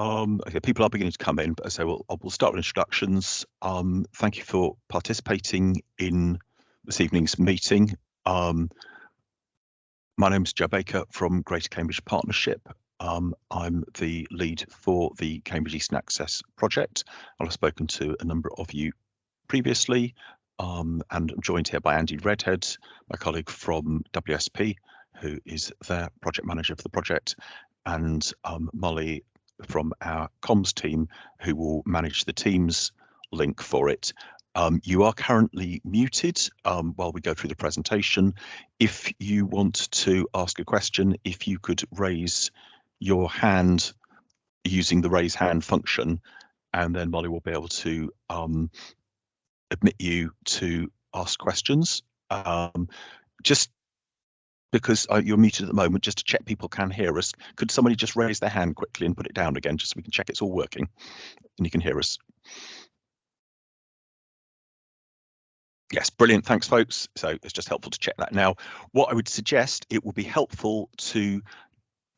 Okay, people are beginning to come in, but so we'll start with introductions. Thank you for participating in this evening's meeting. My name's Joe Baker from Greater Cambridge Partnership. I'm the lead for the Cambridge Eastern Access project. I've spoken to a number of you previously, and I'm joined here by Andy Redhead, my colleague from WSP, who is their project manager for the project, and Molly from our comms team, who will manage the Teams link for it. You are currently muted while we go through the presentation. If you want to ask a question, if you could raise your hand using the raise hand function, and then Molly will be able to admit you to ask questions. Just because you're muted at the moment, just to check people can hear us, could somebody just raise their hand quickly and put it down again, just so we can check it's all working and you can hear us? Yes, brilliant. Thanks, folks. So it's just helpful to check that. Now, what I would suggest, it will be helpful to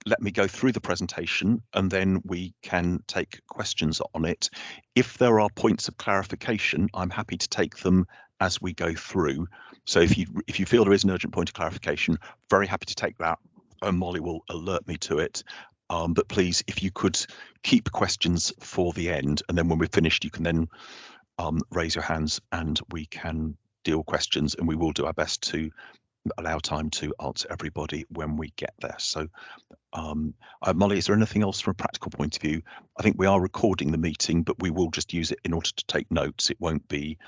let me go through the presentation and then we can take questions on it. If there are points of clarification, I'm happy to take them as we go through. So if you feel there is an urgent point of clarification, very happy to take that, and Molly will alert me to it. But please, if you could keep questions for the end, and then when we're finished, you can then raise your hands and we can deal questions, and we will do our best to allow time to answer everybody when we get there. So Molly, is there anything else from a practical point of view? I think we are recording the meeting, but we will just use it in order to take notes. It won't be,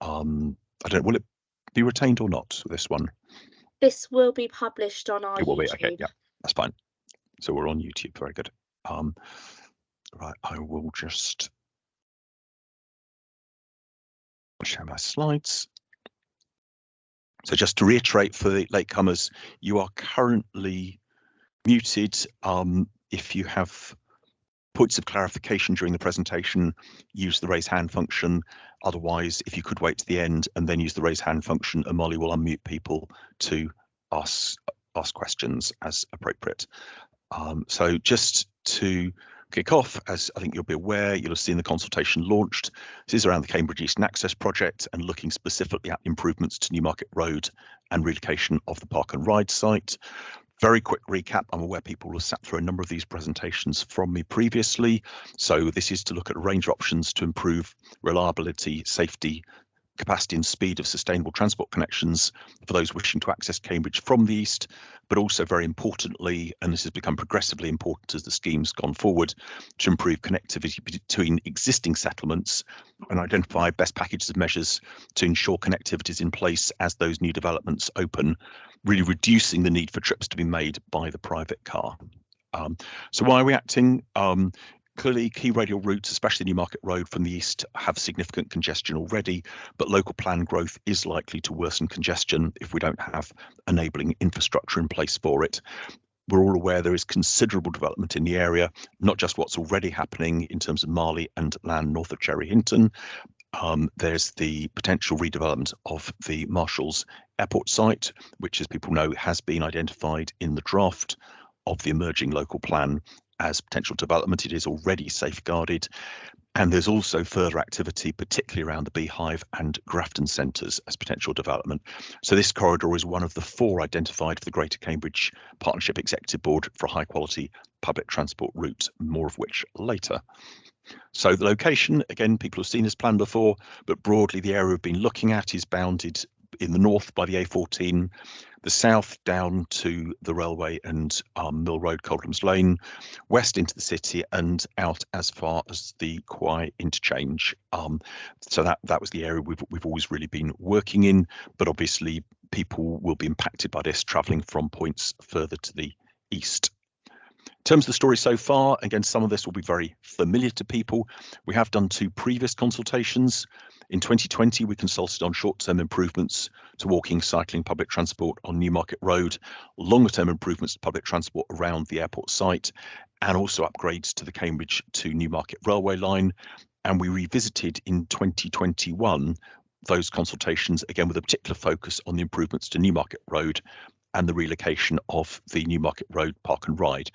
I don't know, will it be retained or not, this one? This will be published on our YouTube. It will YouTube. be, okay, yeah, that's fine. So we're on YouTube, very good. Right, I will just share my slides. So just to reiterate for the latecomers, you are currently muted. If you have points of clarification during the presentation, use the raise hand function. Otherwise, if you could wait to the end and then use the raise hand function, and Molly will unmute people to ask questions as appropriate. So just to kick off, as I think you'll be aware, you'll have seen the consultation launched. This is around the Cambridge Eastern Access project and looking specifically at improvements to Newmarket Road and relocation of the Park and Ride site. Very quick recap. I'm aware people will have sat through a number of these presentations from me previously. So this is to look at a range of options to improve reliability, safety, capacity and speed of sustainable transport connections for those wishing to access Cambridge from the east, but also very importantly, and this has become progressively important as the scheme's gone forward, to improve connectivity between existing settlements and identify best packages of measures to ensure connectivity is in place as those new developments open, really reducing the need for trips to be made by the private car. So why are we acting? Clearly, key radial routes, especially Newmarket Road from the east, have significant congestion already, but local plan growth is likely to worsen congestion if we don't have enabling infrastructure in place for it. We're all aware there is considerable development in the area, not just what's already happening in terms of Marley and land north of Cherry Hinton. There's the potential redevelopment of the Marshalls Airport site, which, as people know, has been identified in the draft of the emerging local plan as potential development. It is already safeguarded. And there's also further activity, particularly around the Beehive and Grafton centres as potential development. So this corridor is one of the 4 identified for the Greater Cambridge Partnership Executive Board for a high quality public transport route, more of which later. So the location, again, people have seen this plan before, but broadly the area we've been looking at is bounded in the north by the A14, the south down to the railway and Mill Road, Coldham's Lane, west into the city and out as far as the Quay interchange. So that was the area we've always really been working in, but obviously people will be impacted by this travelling from points further to the east. In terms of the story so far, again, some of this will be very familiar to people. We have done 2 previous consultations. In 2020, we consulted on short-term improvements to walking, cycling, public transport on Newmarket Road, longer-term improvements to public transport around the airport site, and also upgrades to the Cambridge to Newmarket railway line. And we revisited in 2021 those consultations, again, with a particular focus on the improvements to Newmarket Road and the relocation of the Newmarket Road Park and Ride.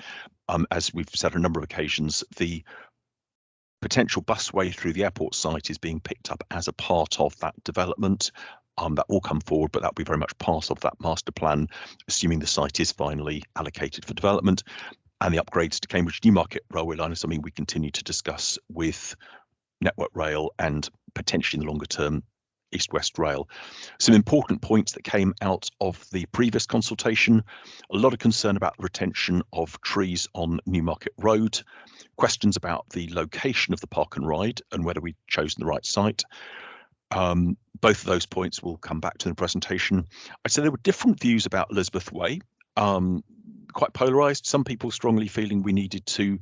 as we've said on a number of occasions, the potential busway through the airport site is being picked up as a part of that development. That will come forward, but that will be very much part of that master plan, assuming the site is finally allocated for development. And the upgrades to Cambridge Newmarket railway line is something we continue to discuss with Network Rail and potentially in the longer term East West Rail. Some important points that came out of the previous consultation: a lot of concern about the retention of trees on Newmarket Road, questions about the location of the park and ride and whether we'd chosen the right site. Both of those points will come back to the presentation. I'd say there were different views about Elizabeth Way, quite polarized. Some people strongly feeling we needed to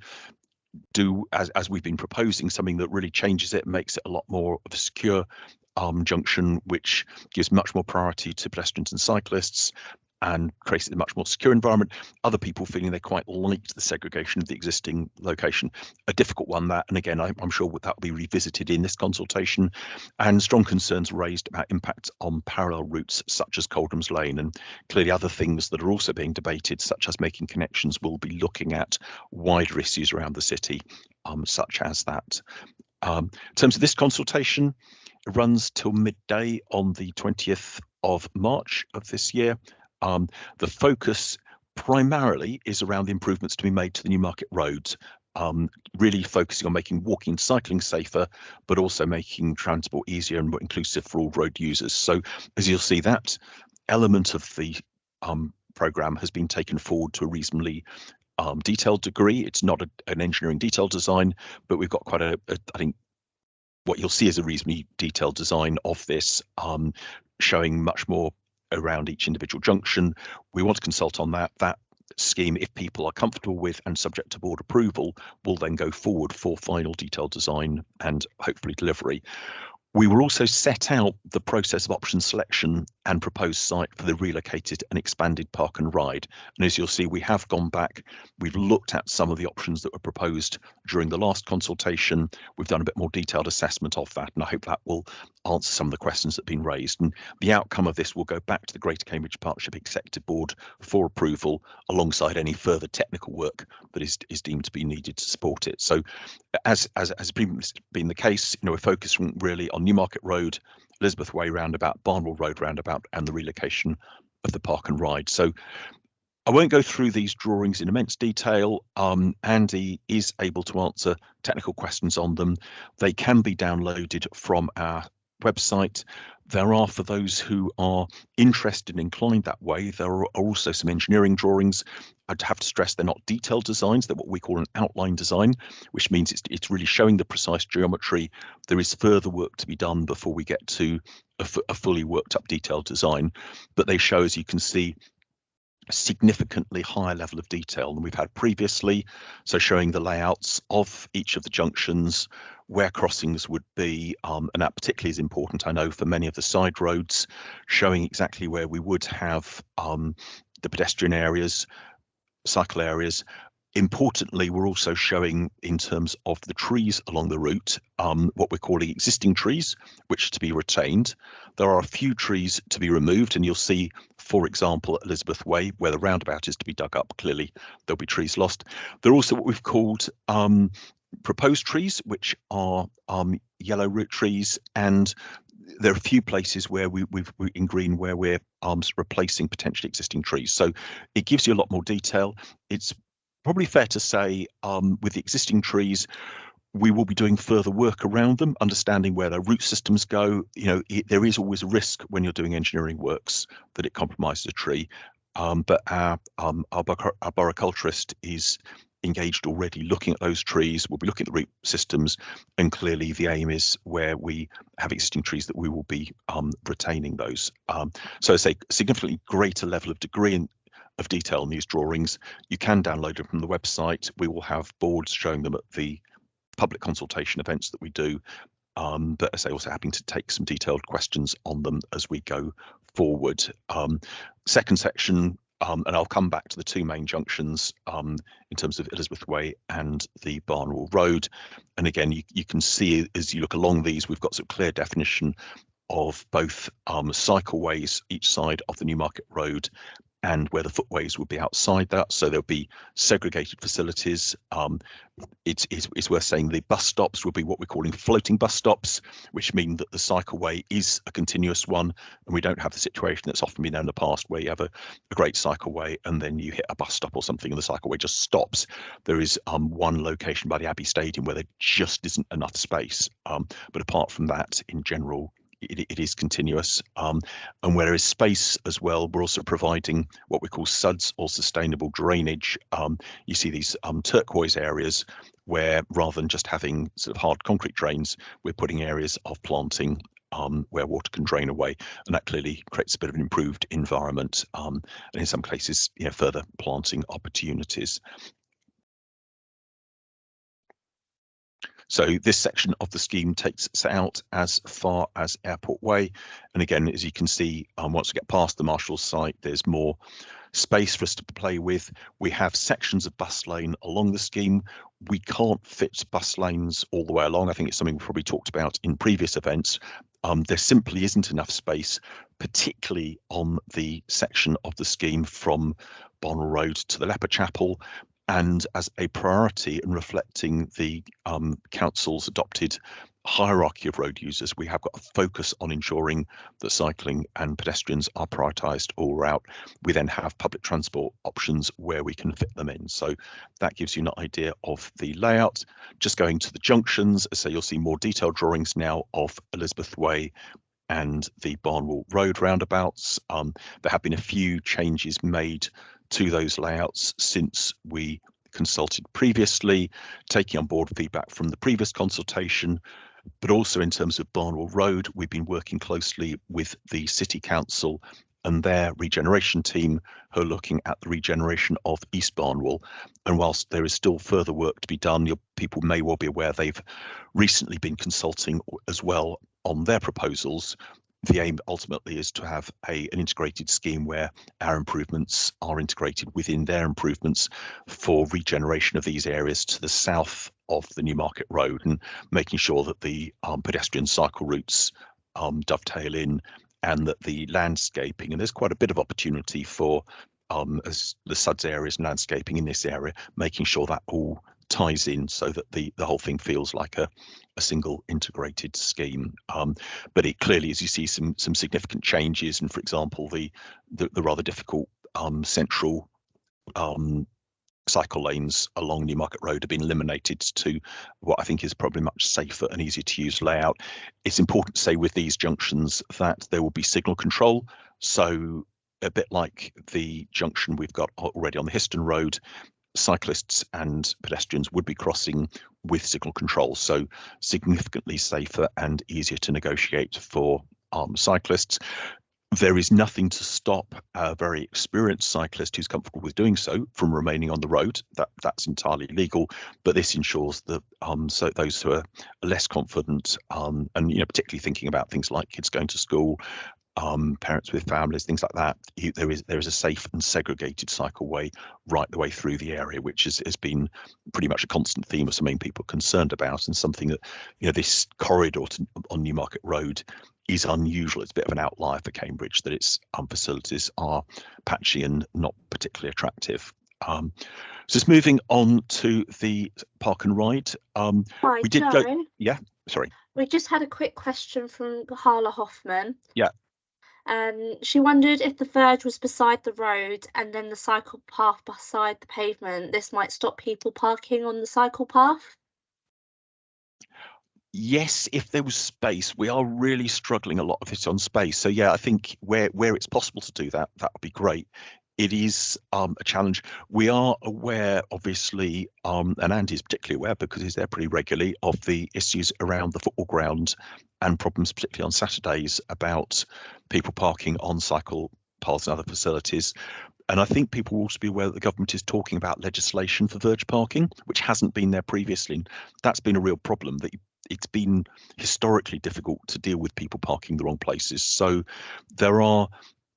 do, as we've been proposing, something that really changes it, makes it a lot more of a secure junction, which gives much more priority to pedestrians and cyclists and creates a much more secure environment. Other people feeling they quite liked the segregation of the existing location. A difficult one, that, and again, I'm sure that will be revisited in this consultation. And strong concerns raised about impacts on parallel routes such as Coldham's Lane, and clearly other things that are also being debated, such as making connections. We'll be looking at wider issues around the city, such as that. In terms of this consultation, it runs till midday on the 20th of March of this year. The focus primarily is around the improvements to be made to the Newmarket Road, really focusing on making walking and cycling safer, but also making transport easier and more inclusive for all road users. So as you'll see, that element of the programme has been taken forward to a reasonably detailed degree. It's not an engineering detailed design, but we've got quite I think what you'll see is a reasonably detailed design of this, showing much more around each individual junction. We want to consult on that. That scheme, if people are comfortable with and subject to board approval, will then go forward for final detailed design and hopefully delivery. We will also set out the process of option selection and proposed site for the relocated and expanded park and ride. And as you'll see, we have gone back, we've looked at some of the options that were proposed during the last consultation. We've done a bit more detailed assessment of that, and I hope that will answer some of the questions that have been raised. And the outcome of this will go back to the Greater Cambridge Partnership Executive Board for approval, alongside any further technical work that is deemed to be needed to support it. So as has been the case, we're focusing really on Newmarket Road, Elizabeth Way roundabout, Barnwell Road roundabout, and the relocation of the park and ride. So I won't go through these drawings in immense detail. Andy is able to answer technical questions on them. They can be downloaded from our website. There are, for those who are interested and inclined that way, there are also some engineering drawings. I'd have to stress they're not detailed designs, they're what we call an outline design, which means it's really showing the precise geometry. There is further work to be done before we get to a fully worked up detailed design, but they show, as you can see, a significantly higher level of detail than we've had previously. So showing the layouts of each of the junctions, where crossings would be, and that particularly is important, I know, for many of the side roads, showing exactly where we would have the pedestrian areas, cycle areas. Importantly, we're also showing, in terms of the trees along the route, what we're calling existing trees, which are to be retained. There are a few trees to be removed, and you'll see, for example, at Elizabeth Way, where the roundabout is to be dug up, clearly there'll be trees lost. There are also what we've called proposed trees, which are yellow root trees, and there are a few places where we're in green where we're replacing potentially existing trees. So it gives you a lot more detail. It's probably fair to say, with the existing trees, we will be doing further work around them, understanding where their root systems go. There is always a risk when you're doing engineering works that it compromises a tree, but our arboriculturist is engaged already looking at those trees. We'll be looking at the root systems, and clearly the aim is where we have existing trees that we will be retaining those. So I say significantly greater level of degree of detail in these drawings. You can download them from the website. We will have boards showing them at the public consultation events that we do, but as I say, also happy to take some detailed questions on them as we go forward. Second section, and I'll come back to the two main junctions in terms of Elizabeth Way and the Barnwell Road. And again, you can see as you look along these, we've got some clear definition of both cycleways each side of the Newmarket Road and where the footways would be outside that. So there'll be segregated facilities. It's worth saying the bus stops will be what we're calling floating bus stops, which mean that the cycleway is a continuous one, and we don't have the situation that's often been there in the past where you have a great cycleway and then you hit a bus stop or something and the cycleway just stops. There is one location by the Abbey Stadium where there just isn't enough space. But apart from that, in general, it is continuous. And where there is space as well, we're also providing what we call SUDs, or sustainable drainage. You see these turquoise areas where, rather than just having sort of hard concrete drains, we're putting areas of planting where water can drain away, and that clearly creates a bit of an improved environment, and in some cases, further planting opportunities. So this section of the scheme takes us out as far as Airport Way. And again, as you can see, once we get past the Marshalls site, there's more space for us to play with. We have sections of bus lane along the scheme. We can't fit bus lanes all the way along. I think it's something we've probably talked about in previous events. There simply isn't enough space, particularly on the section of the scheme from Barnwell Road to the Leper Chapel. And as a priority and reflecting the council's adopted hierarchy of road users, we have got a focus on ensuring that cycling and pedestrians are prioritised all route. We then have public transport options where we can fit them in. So that gives you an idea of the layout. Just going to the junctions, so you'll see more detailed drawings now of Elizabeth Way and the Barnwell Road roundabouts. There have been a few changes made to those layouts since we consulted previously, taking on board feedback from the previous consultation. But also in terms of Barnwell Road, we've been working closely with the City Council and their regeneration team, who are looking at the regeneration of East Barnwell. And whilst there is still further work to be done, people may well be aware they've recently been consulting as well on their proposals. The aim ultimately is to have an integrated scheme where our improvements are integrated within their improvements for regeneration of these areas to the south of the Newmarket Road, and making sure that the pedestrian cycle routes dovetail in, and that the landscaping, and there's quite a bit of opportunity for as the SUDS areas and landscaping in this area, making sure that all ties in so that the whole thing feels like a single integrated scheme. But it clearly, as you see, some significant changes, and for example, the rather difficult central cycle lanes along Newmarket Road have been eliminated to what I think is probably much safer and easier to use layout. It's important to say with these junctions that there will be signal control. So a bit like the junction we've got already on the Histon Road, cyclists and pedestrians would be crossing with signal control, so significantly safer and easier to negotiate for cyclists. There is nothing to stop a very experienced cyclist who's comfortable with doing so from remaining on the road. That's entirely legal, but this ensures that so those who are less confident, and particularly thinking about things like kids going to school, parents with families, things like that, there is a safe and segregated cycleway right the way through the area, which has been pretty much a constant theme of something people are concerned about, and something that this corridor on Newmarket Road is unusual. It's a bit of an outlier for Cambridge, that its facilities are patchy and not particularly attractive. So just moving on to the park and ride. Hi, we did Joe. go. Yeah, sorry. We just had a quick question from Harla Hoffman. Yeah. She wondered if the verge was beside the road and then the cycle path beside the pavement, this might stop people parking on the cycle path. Yes, if there was space. We are really struggling a lot of it on space. So yeah, I think where it's possible to do that, that would be great. It is a challenge. We are aware, obviously, and Andy's particularly aware because he's there pretty regularly, of the issues around the football ground and problems, particularly on Saturdays, about people parking on cycle paths and other facilities. And I think people will also be aware that the government is talking about legislation for verge parking, which hasn't been there previously. And that's been a real problem, that it's been historically difficult to deal with people parking the wrong places. So there are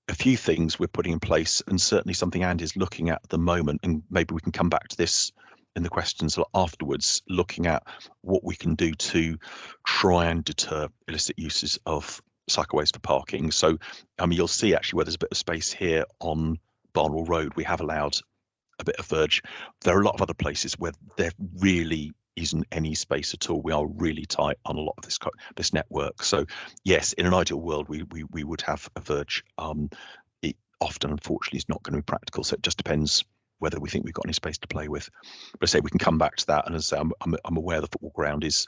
a few things we're putting in place, and certainly something Andy's looking at the moment, and maybe we can come back to this in the questions afterwards, looking at what we can do to try and deter illicit uses of cycleways for parking. So you'll see actually where there's a bit of space here on Barnwell Road, we have allowed a bit of verge. There are a lot of other places where there really isn't any space at all. We are really tight on a lot of this network. So yes, in an ideal world, we would have a verge. It often, unfortunately, is not going to be practical. So it just depends whether we think we've got any space to play with. But I say we can come back to that. And as I say, I'm aware the football ground is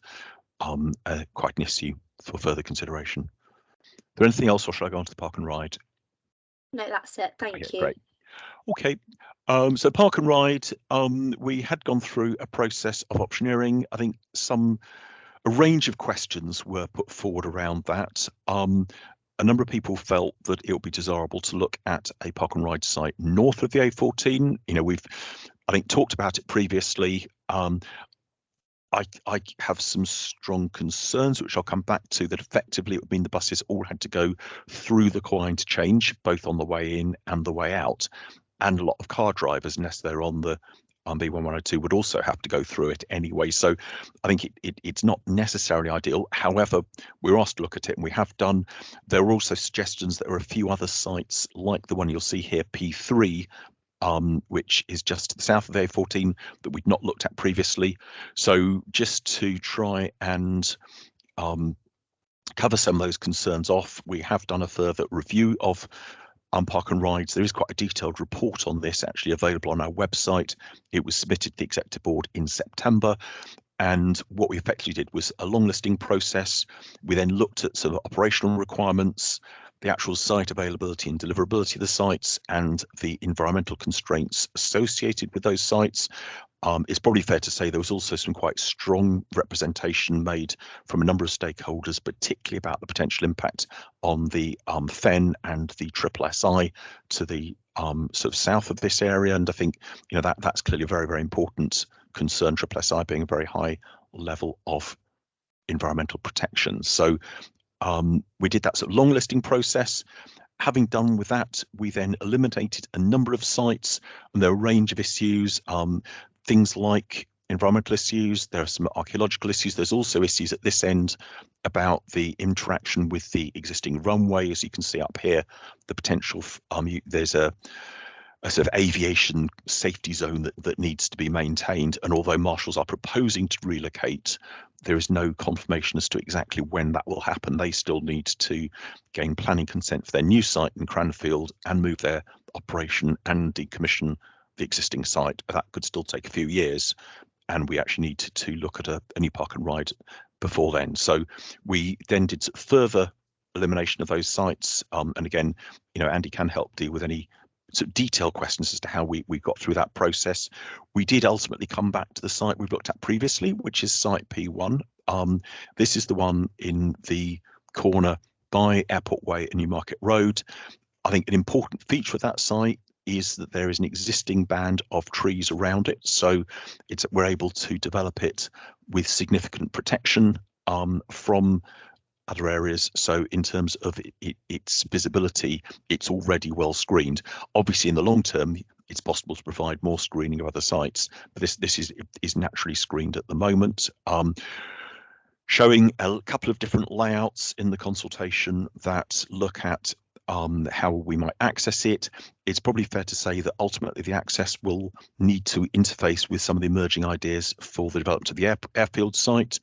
quite an issue for further consideration. Is there anything else, or should I go on to the park and ride? No, that's it. Thank you. Great. Okay. So park and ride, we had gone through a process of optioneering. I think a range of questions were put forward around that. A number of people felt that it would be desirable to look at a park and ride site north of the A14. You know, we've, I think, talked about it previously. I have some strong concerns, which I'll come back to, that effectively it would mean the buses all had to go through the core interchange, both on the way in and the way out. And a lot of car drivers, unless they're on the B1102, would also have to go through it anyway. So I think it's not necessarily ideal. However, we were asked to look at it, and we have done. There are also suggestions that there are a few other sites, like the one you'll see here, P3, which is just to the south of the A14, that we'd not looked at previously. So just to try and cover some of those concerns off, we have done a further review of park and rides. There is quite a detailed report on this actually available on our website. It was submitted to the executive board in September. And what we effectively did was a long listing process. We then looked at sort of operational requirements, the actual site availability and deliverability of the sites, and the environmental constraints associated with those sites. It's probably fair to say there was also some quite strong representation made from a number of stakeholders, particularly about the potential impact on the Fen and the SSSI to the sort of south of this area. And I think, you know, that's clearly a very, very important concern, SSSI being a very high level of environmental protection. So we did that sort of long listing process. Having done with that, we then eliminated a number of sites, and there are a range of issues, things like environmental issues. There are some archaeological issues. There's also issues at this end about the interaction with the existing runway. As you can see up here, the potential, there's a sort of aviation safety zone that needs to be maintained. And although marshals are proposing to relocate, there is no confirmation as to exactly when that will happen. They still need to gain planning consent for their new site in Cranfield and move their operation and decommission the existing site. That could still take a few years, and we actually need to look at a new park and ride before then. So we then did further elimination of those sites. And again, you know, Andy can help deal with any sort of detailed questions as to how we got through that process. We did ultimately come back to the site we've looked at previously, which is site P1. This is the one in the corner by Airport Way and Newmarket Road. I think an important feature of that site is that there is an existing band of trees around it, so we're able to develop it with significant protection from other areas. So in terms of its visibility, it's already well screened. Obviously, in the long term, it's possible to provide more screening of other sites, but this is naturally screened at the moment. Showing a couple of different layouts in the consultation that look at how we might access it. It's probably fair to say that ultimately the access will need to interface with some of the emerging ideas for the development of the airfield site.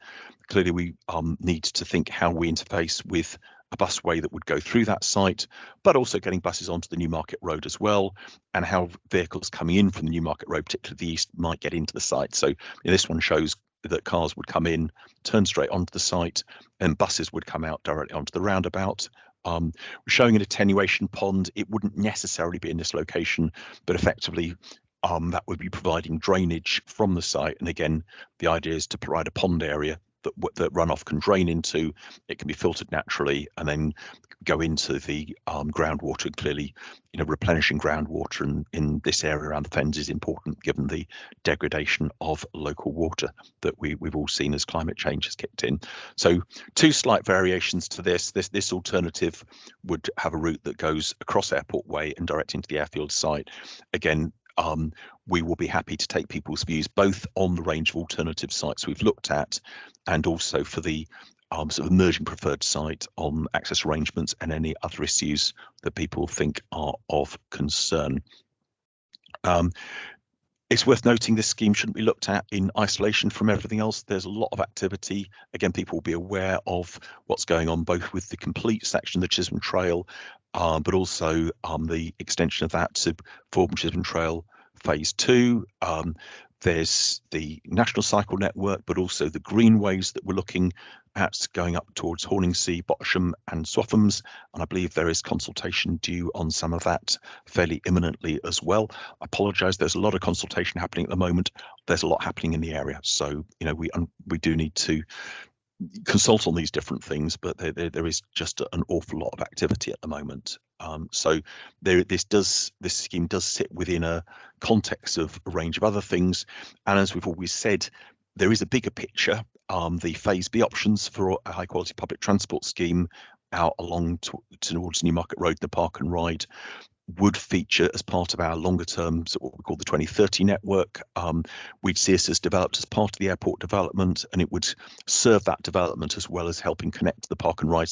Clearly, we need to think how we interface with a busway that would go through that site, but also getting buses onto the Newmarket Road as well, and how vehicles coming in from the Newmarket Road, particularly the east, might get into the site. So this one shows that cars would come in, turn straight onto the site, and buses would come out directly onto the roundabout. We're showing an attenuation pond. It wouldn't necessarily be in this location, but effectively that would be providing drainage from the site. And again, the idea is to provide a pond area that runoff can drain into. It can be filtered naturally and then go into the groundwater. And clearly, you know, replenishing groundwater in this area around the Fens is important, given the degradation of local water that we've all seen as climate change has kicked in. So two slight variations to this. This alternative would have a route that goes across Airport Way and direct into the airfield site. Again, we will be happy to take people's views both on the range of alternative sites we've looked at and also for the sort of emerging preferred site on access arrangements and any other issues that people think are of concern. It's worth noting this scheme shouldn't be looked at in isolation from everything else. There's a lot of activity. Again, people will be aware of what's going on both with the complete section of the Chisholm Trail, but also the extension of that to Fordham Chisholm Trail Phase 2. There's the National Cycle Network, but also the greenways that we're looking at going up towards Horningsea, Bottisham and Swaffhams, and I believe there is consultation due on some of that fairly imminently as well. I apologise, there's a lot of consultation happening at the moment. There's a lot happening in the area, so we do need to consult on these different things, but there is just an awful lot of activity at the moment. So this scheme does sit within a context of a range of other things, and as we've always said, there is a bigger picture. The Phase B options for a high quality public transport scheme out along towards Newmarket Road, the Park and Ride, would feature as part of our longer term, so what we call the 2030 network. We'd see us as developed as part of the airport development, and it would serve that development as well as helping connect the Park and Ride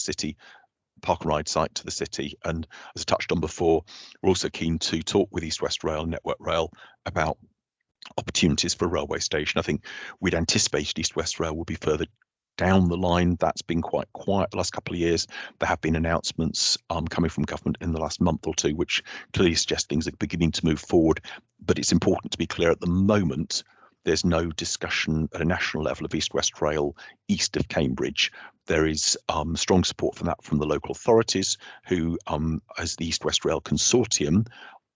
site to the city. And as I touched on before, we're also keen to talk with East West Rail and Network Rail about opportunities for a railway station. I think we'd anticipated East West Rail will be further down the line. That's been quite quiet the last couple of years. There have been announcements coming from government in the last month or two, which clearly suggest things are beginning to move forward. But it's important to be clear, at the moment, there's no discussion at a national level of East West Rail east of Cambridge. There is strong support for that from the local authorities, who, as the East West Rail Consortium,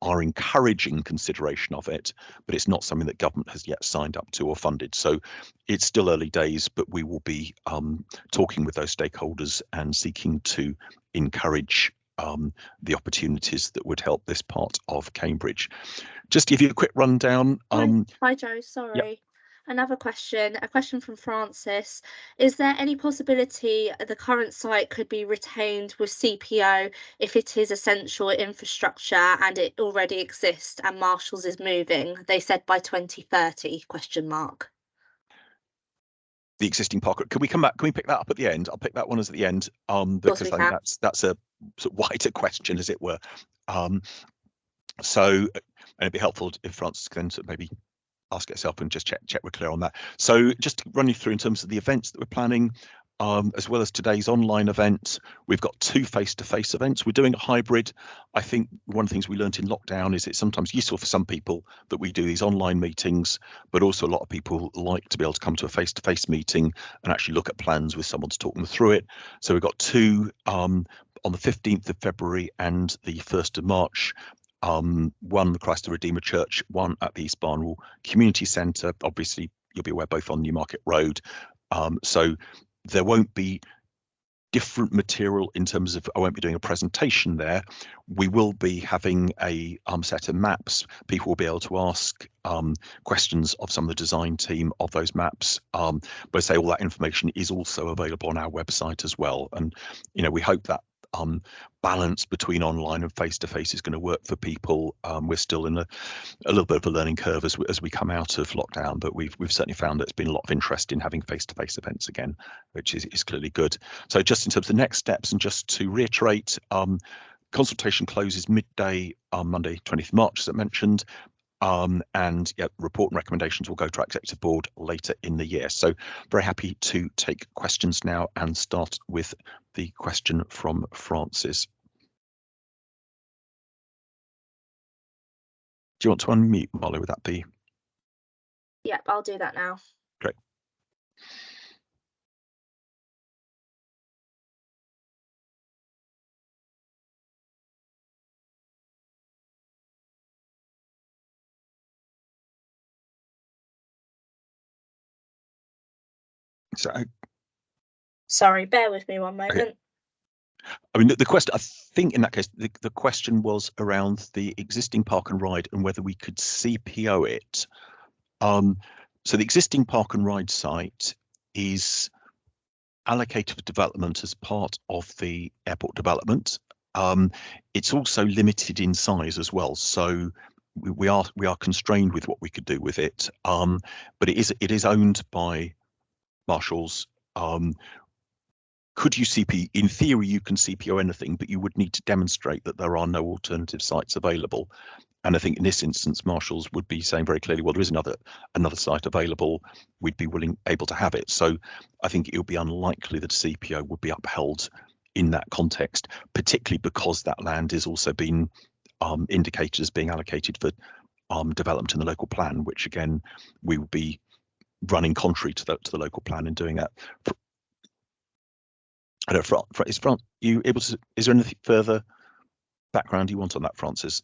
are encouraging consideration of it, but it's not something that government has yet signed up to or funded. So it's still early days, but we will be talking with those stakeholders and seeking to encourage the opportunities that would help this part of Cambridge. Just to give you a quick rundown. Hi Joe, sorry. Yep. Another question, a question from Francis. Is there any possibility the current site could be retained with CPO if it is essential infrastructure and it already exists and Marshalls is moving? They said by 2030, question mark. The existing park. Can we come back? Can we pick that up at the end? I'll pick that one as at the end, because I think that's a sort of wider question, as it were. So, and it'd be helpful if Francis can sort of maybe ask itself and just check we're clear on that. So just to run you through in terms of the events that we're planning, as well as today's online event, we've got 2 face-to-face events. We're doing a hybrid. I think one of the things we learned in lockdown is it's sometimes useful for some people that we do these online meetings, but also a lot of people like to be able to come to a face-to-face meeting and actually look at plans with someone to talk them through it. So we've got 2 on the 15th of February and the 1st of March. One, the Christ the Redeemer Church, one at the East Barnwell Community Centre. Obviously, you'll be aware, both on Newmarket Road. So there won't be different material in terms of, I won't be doing a presentation there. We will be having a set of maps. People will be able to ask questions of some of the design team of those maps. But I say all that information is also available on our website as well. And, we hope that balance between online and face-to-face is going to work for people. We're still in a little bit of a learning curve as we come out of lockdown, but we've certainly found that there's been a lot of interest in having face-to-face events again, which is clearly good. So just in terms of the next steps, and just to reiterate, consultation closes midday on Monday 20th March, as I mentioned. And report and recommendations will go to our executive board later in the year. So very happy to take questions now and start with the question from Francis. Do you want to unmute, Molly? Would that be? Yep, I'll do that now. Great. So, sorry, bear with me one moment. Okay. I mean, the question, I think in that case, the question was around the existing Park and Ride and whether we could CPO it. So the existing Park and Ride site is allocated for development as part of the airport development. It's also limited in size as well. So we are constrained with what we could do with it. But it is owned by Marshalls. Could you CP? In theory, you can CPO anything, but you would need to demonstrate that there are no alternative sites available. And I think in this instance, marshals would be saying very clearly, well, there is another site available. We'd be able to have it. So I think it would be unlikely that CPO would be upheld in that context, particularly because that land is also being indicated as being allocated for development in the local plan, which again, we would be running contrary to the local plan in doing that. I don't know, is there anything further background you want on that, Francis?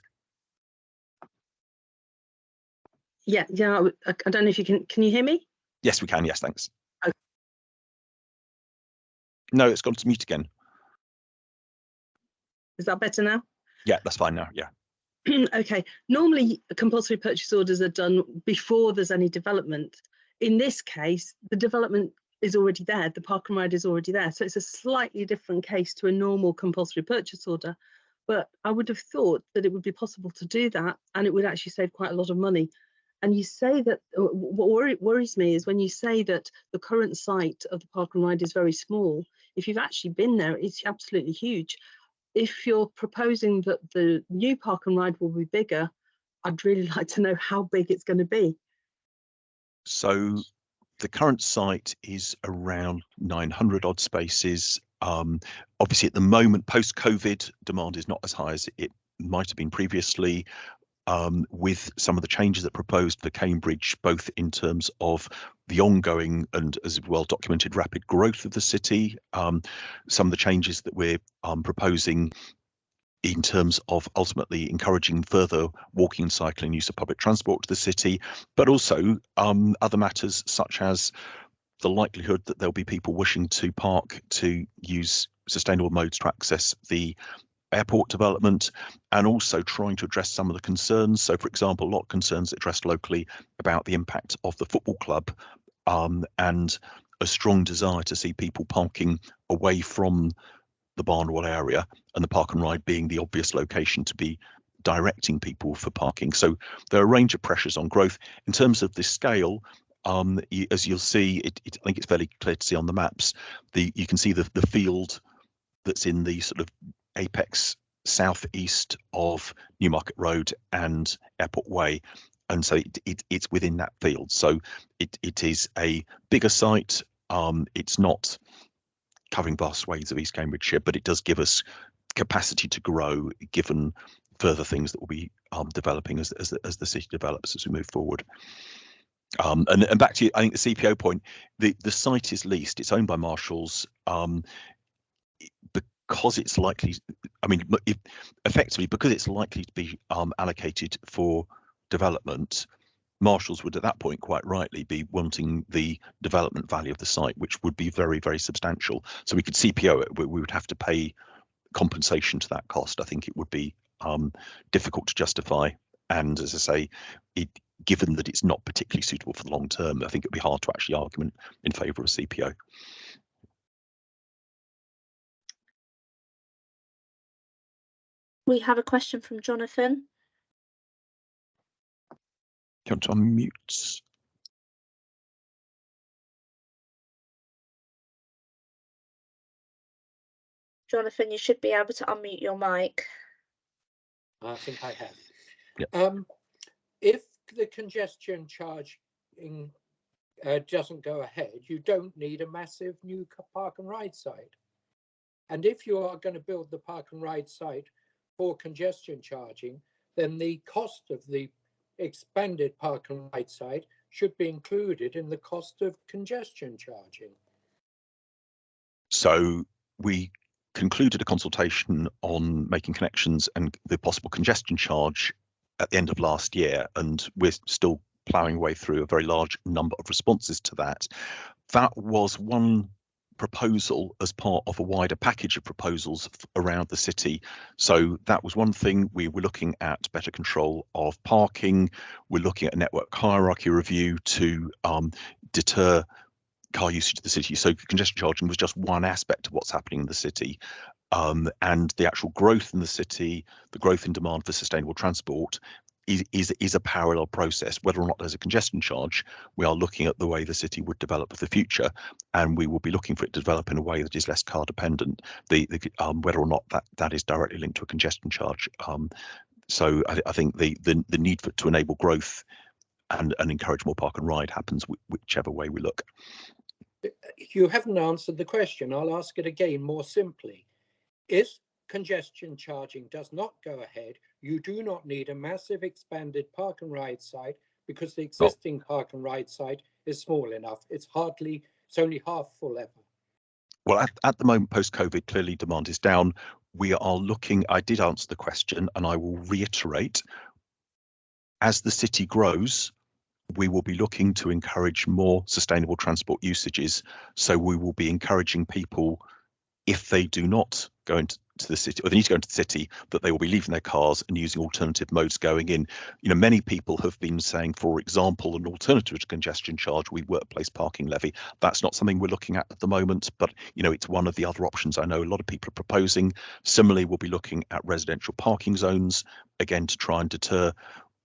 Yeah, I don't know if you can you hear me? Yes, we can. Yes, thanks. Okay. No, it's gone to mute again. Is that better now? Yeah, that's fine now. Yeah. Okay. Normally, compulsory purchase orders are done before there's any development. In this case, the development is already there. The park and ride is already there. So it's a slightly different case to a normal compulsory purchase order. But I would have thought that it would be possible to do that, and it would actually save quite a lot of money. And you say that what worries me is when you say that the current site of the park and ride is very small. If you've actually been there, it's absolutely huge. If you're proposing that the new park and ride will be bigger, I'd really like to know how big it's going to be. So the current site is around 900 odd spaces. Obviously, at the moment, post-COVID, demand is not as high as it might have been previously. With some of the changes that proposed for Cambridge, both in terms of the ongoing and as well documented rapid growth of the city, some of the changes that we're proposing in terms of ultimately encouraging further walking and cycling use of public transport to the city, but also other matters such as the likelihood that there'll be people wishing to park to use sustainable modes to access the airport development, and also trying to address some of the concerns. So, for example, a lot of concerns addressed locally about the impact of the football club, and a strong desire to see people parking away from the Barnwell area, and the park and ride being the obvious location to be directing people for parking. So there are a range of pressures on growth. In terms of the scale, as you'll see, I think it's fairly clear to see on the maps, you can see the field that's in the sort of apex southeast of Newmarket Road and Airport Way, and so it's within that field. So it is a bigger site. It's not covering vast swathes of East Cambridgeshire, but it does give us capacity to grow given further things that will be developing as the city develops as we move forward. And back to, I think, the CPO point, the site is leased. It's owned by marshals. Because it's likely, effectively, because it's likely to be allocated for development, marshals would at that point quite rightly be wanting the development value of the site, which would be very, very substantial. So we could CPO it, but we would have to pay compensation to that cost. I think it would be difficult to justify. And as I say, given that it's not particularly suitable for the long term, I think it'd be hard to actually argue in favour of a CPO. We have a question from Jonathan. Do you want to unmute? Jonathan, you should be able to unmute your mic. I think I have. Yep. If the congestion charge doesn't go ahead, you don't need a massive new park and ride site. And if you are going to build the park and ride site for congestion charging, then the cost of the expanded park and ride site should be included in the cost of congestion charging. So we concluded a consultation on making connections and the possible congestion charge at the end of last year, and we're still ploughing away through a very large number of responses to that. That was one proposal as part of a wider package of proposals around the city. So that was one thing. We were looking at better control of parking. We're looking at a network hierarchy review to deter car usage of the city. So congestion charging was just one aspect of what's happening in the city. And the actual growth in the city, the growth in demand for sustainable transport is a parallel process. Whether or not there's a congestion charge, we are looking at the way the city would develop for the future, and we will be looking for it to develop in a way that is less car dependent. Whether or not that is directly linked to a congestion charge, So I think the need to enable growth and encourage more park and ride happens whichever way we look. You haven't answered the question. I'll ask it again more simply. If congestion charging does not go ahead, you do not need a massive expanded park and ride site, because the existing park and ride site is small enough. It's only half full ever. Well, at the moment, post-COVID, clearly demand is down. We are looking, I did answer the question, and I will reiterate, as the city grows, we will be looking to encourage more sustainable transport usages. So we will be encouraging people, if they do not go into the city, or they need to go into the city, that they will be leaving their cars and using alternative modes going in. You know, many people have been saying, for example, an alternative to congestion charge, workplace parking levy. That's not something we're looking at the moment, but you know, it's one of the other options I know a lot of people are proposing. Similarly, we'll be looking at residential parking zones, again, to try and deter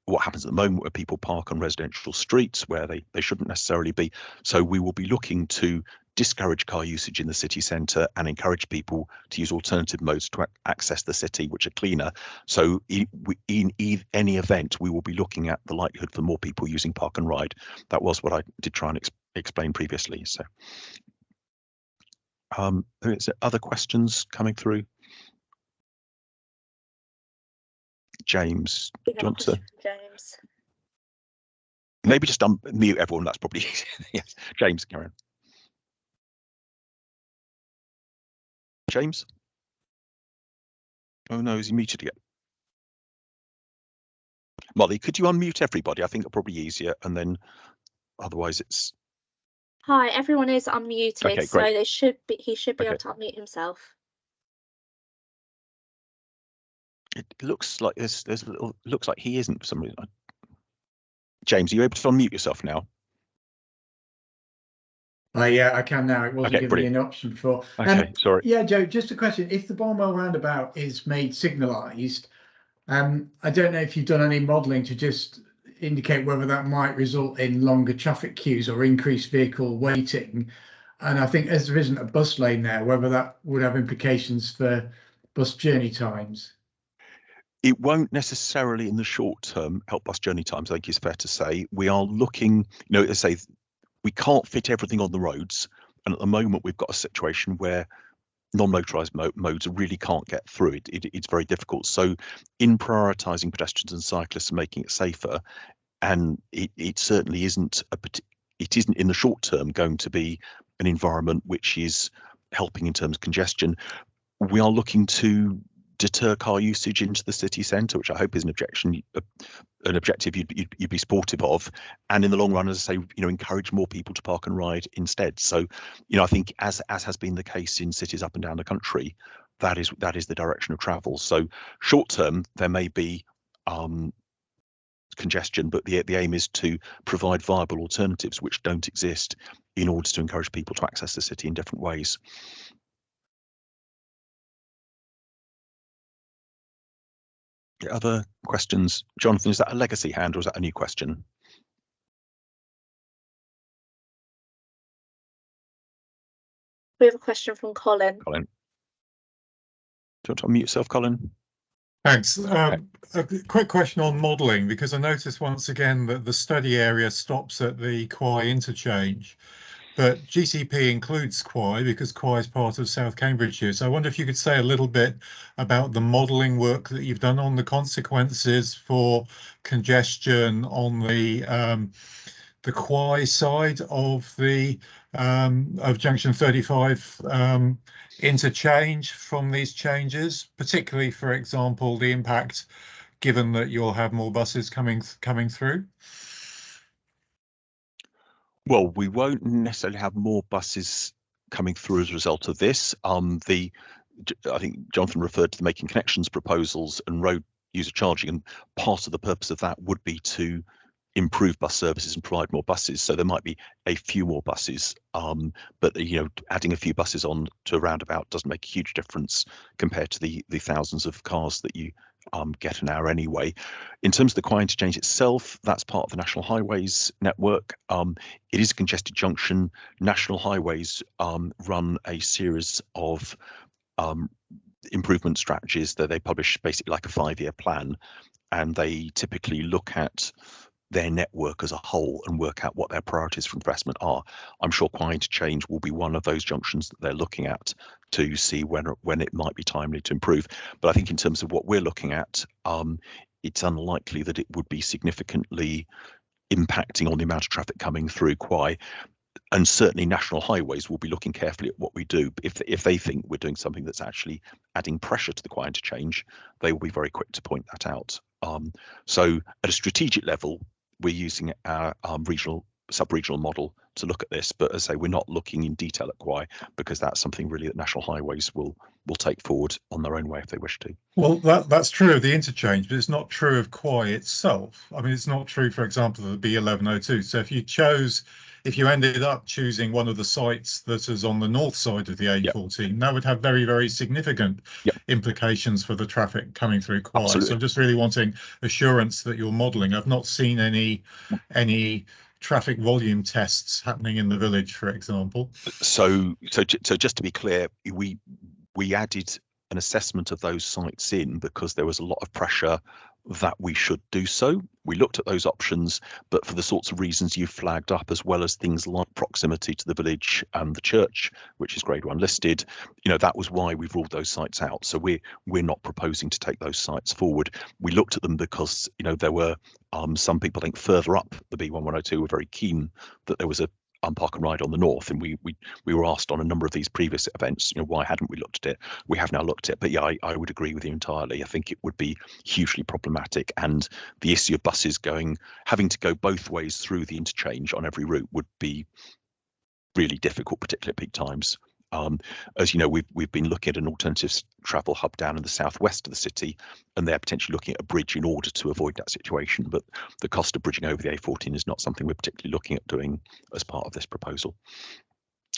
what happens at the moment where people park on residential streets where they shouldn't necessarily be. So we will be looking to discourage car usage in the city centre and encourage people to use alternative modes to access the city, which are cleaner. So in any event, we will be looking at the likelihood for more people using park and ride. That was what I did try and explain previously. So is there other questions coming through? James, do you want to? James. Maybe just unmute everyone. That's probably easier. Yes, James, carry on. James? Oh no, is he muted again? Molly, could you unmute everybody? I think it'll probably be easier, and then otherwise it's. Hi, everyone is unmuted, Okay, so great. he should be able to unmute himself. It looks like looks like he isn't for some reason. James, are you able to unmute yourself now? Yeah, I can now. It wasn't giving me an option before. Okay, sorry. Yeah, Joe, just a question. If the Barnwell roundabout is made signalised, I don't know if you've done any modelling to just indicate whether that might result in longer traffic queues or increased vehicle waiting. And I think as there isn't a bus lane there, whether that would have implications for bus journey times. It won't necessarily in the short term help bus journey times, I think it's fair to say. We are looking, you know, to say we can't fit everything on the roads. And at the moment, we've got a situation where non-motorised modes really can't get through. It's very difficult. So in prioritising pedestrians and cyclists and making it safer, and it certainly isn't in the short term going to be an environment which is helping in terms of congestion. We are looking to deter car usage into the city centre, which I hope is an objective you'd be supportive of, and in the long run, as I say, you know, encourage more people to park and ride instead. So, you know, I think as has been the case in cities up and down the country, that is the direction of travel. So short term, there may be congestion, but the aim is to provide viable alternatives which don't exist in order to encourage people to access the city in different ways. Other questions? Jonathan, is that a legacy hand or is that a new question? We have a question from Colin. Colin. Do you want to unmute yourself, Colin? Thanks. A quick question on modelling, because I noticed once again that the study area stops at the Quay interchange, but GCP includes Quay because Quay is part of South Cambridgeshire. So I wonder if you could say a little bit about the modelling work that you've done on the consequences for congestion on the Quay side of the of Junction 35 interchange from these changes, particularly, for example, the impact given that you'll have more buses coming through. Well, we won't necessarily have more buses coming through as a result of this. I think Jonathan referred to the Making Connections proposals and road user charging, and part of the purpose of that would be to improve bus services and provide more buses. So there might be a few more buses, but you know, adding a few buses on to a roundabout doesn't make a huge difference compared to the thousands of cars that you get an hour anyway. In terms of the Quay interchange itself, that's part of the National Highways network. It is a congested junction. National Highways run a series of improvement strategies that they publish basically like a 5-year plan. and they typically look at their network as a whole and work out what their priorities for investment are. I'm sure Kwai Interchange will be one of those junctions that they're looking at to see when it might be timely to improve. But I think in terms of what we're looking at, it's unlikely that it would be significantly impacting on the amount of traffic coming through Kwai. And certainly National Highways will be looking carefully at what we do. If they think we're doing something that's actually adding pressure to the Kwai Interchange, they will be very quick to point that out. So at a strategic level, we're using our sub-regional model to look at this, but as I say, we're not looking in detail at Kwai, because that's something really that National Highways will take forward on their own way if they wish to. Well, that's true of the interchange, but it's not true of Kwai itself. I mean, it's not true, for example, of the B1102. So if you ended up choosing one of the sites that is on the north side of the A14, that would have very, very significant implications for the traffic coming through Kwai. Absolutely. So I'm just really wanting assurance that you're modelling. I've not seen any traffic volume tests happening in the village, for example. So just to be clear, we added an assessment of those sites in because there was a lot of pressure that we should do so. We looked at those options, but for the sorts of reasons you flagged up, as well as things like proximity to the village and the church, which is grade 1 listed, that was why we've ruled those sites out. So we're not proposing to take those sites forward. We looked at them because there were some people, I think, further up the B1102 were very keen that there was a park and ride on the north, and we were asked on a number of these previous events, why hadn't we looked at it? We have now looked at it, but yeah, I would agree with you entirely. I think it would be hugely problematic, and the issue of buses having to go both ways through the interchange on every route would be really difficult, particularly at peak times. As you know, we've been looking at an alternative travel hub down in the southwest of the city, and they're potentially looking at a bridge in order to avoid that situation. But the cost of bridging over the A14 is not something we're particularly looking at doing as part of this proposal.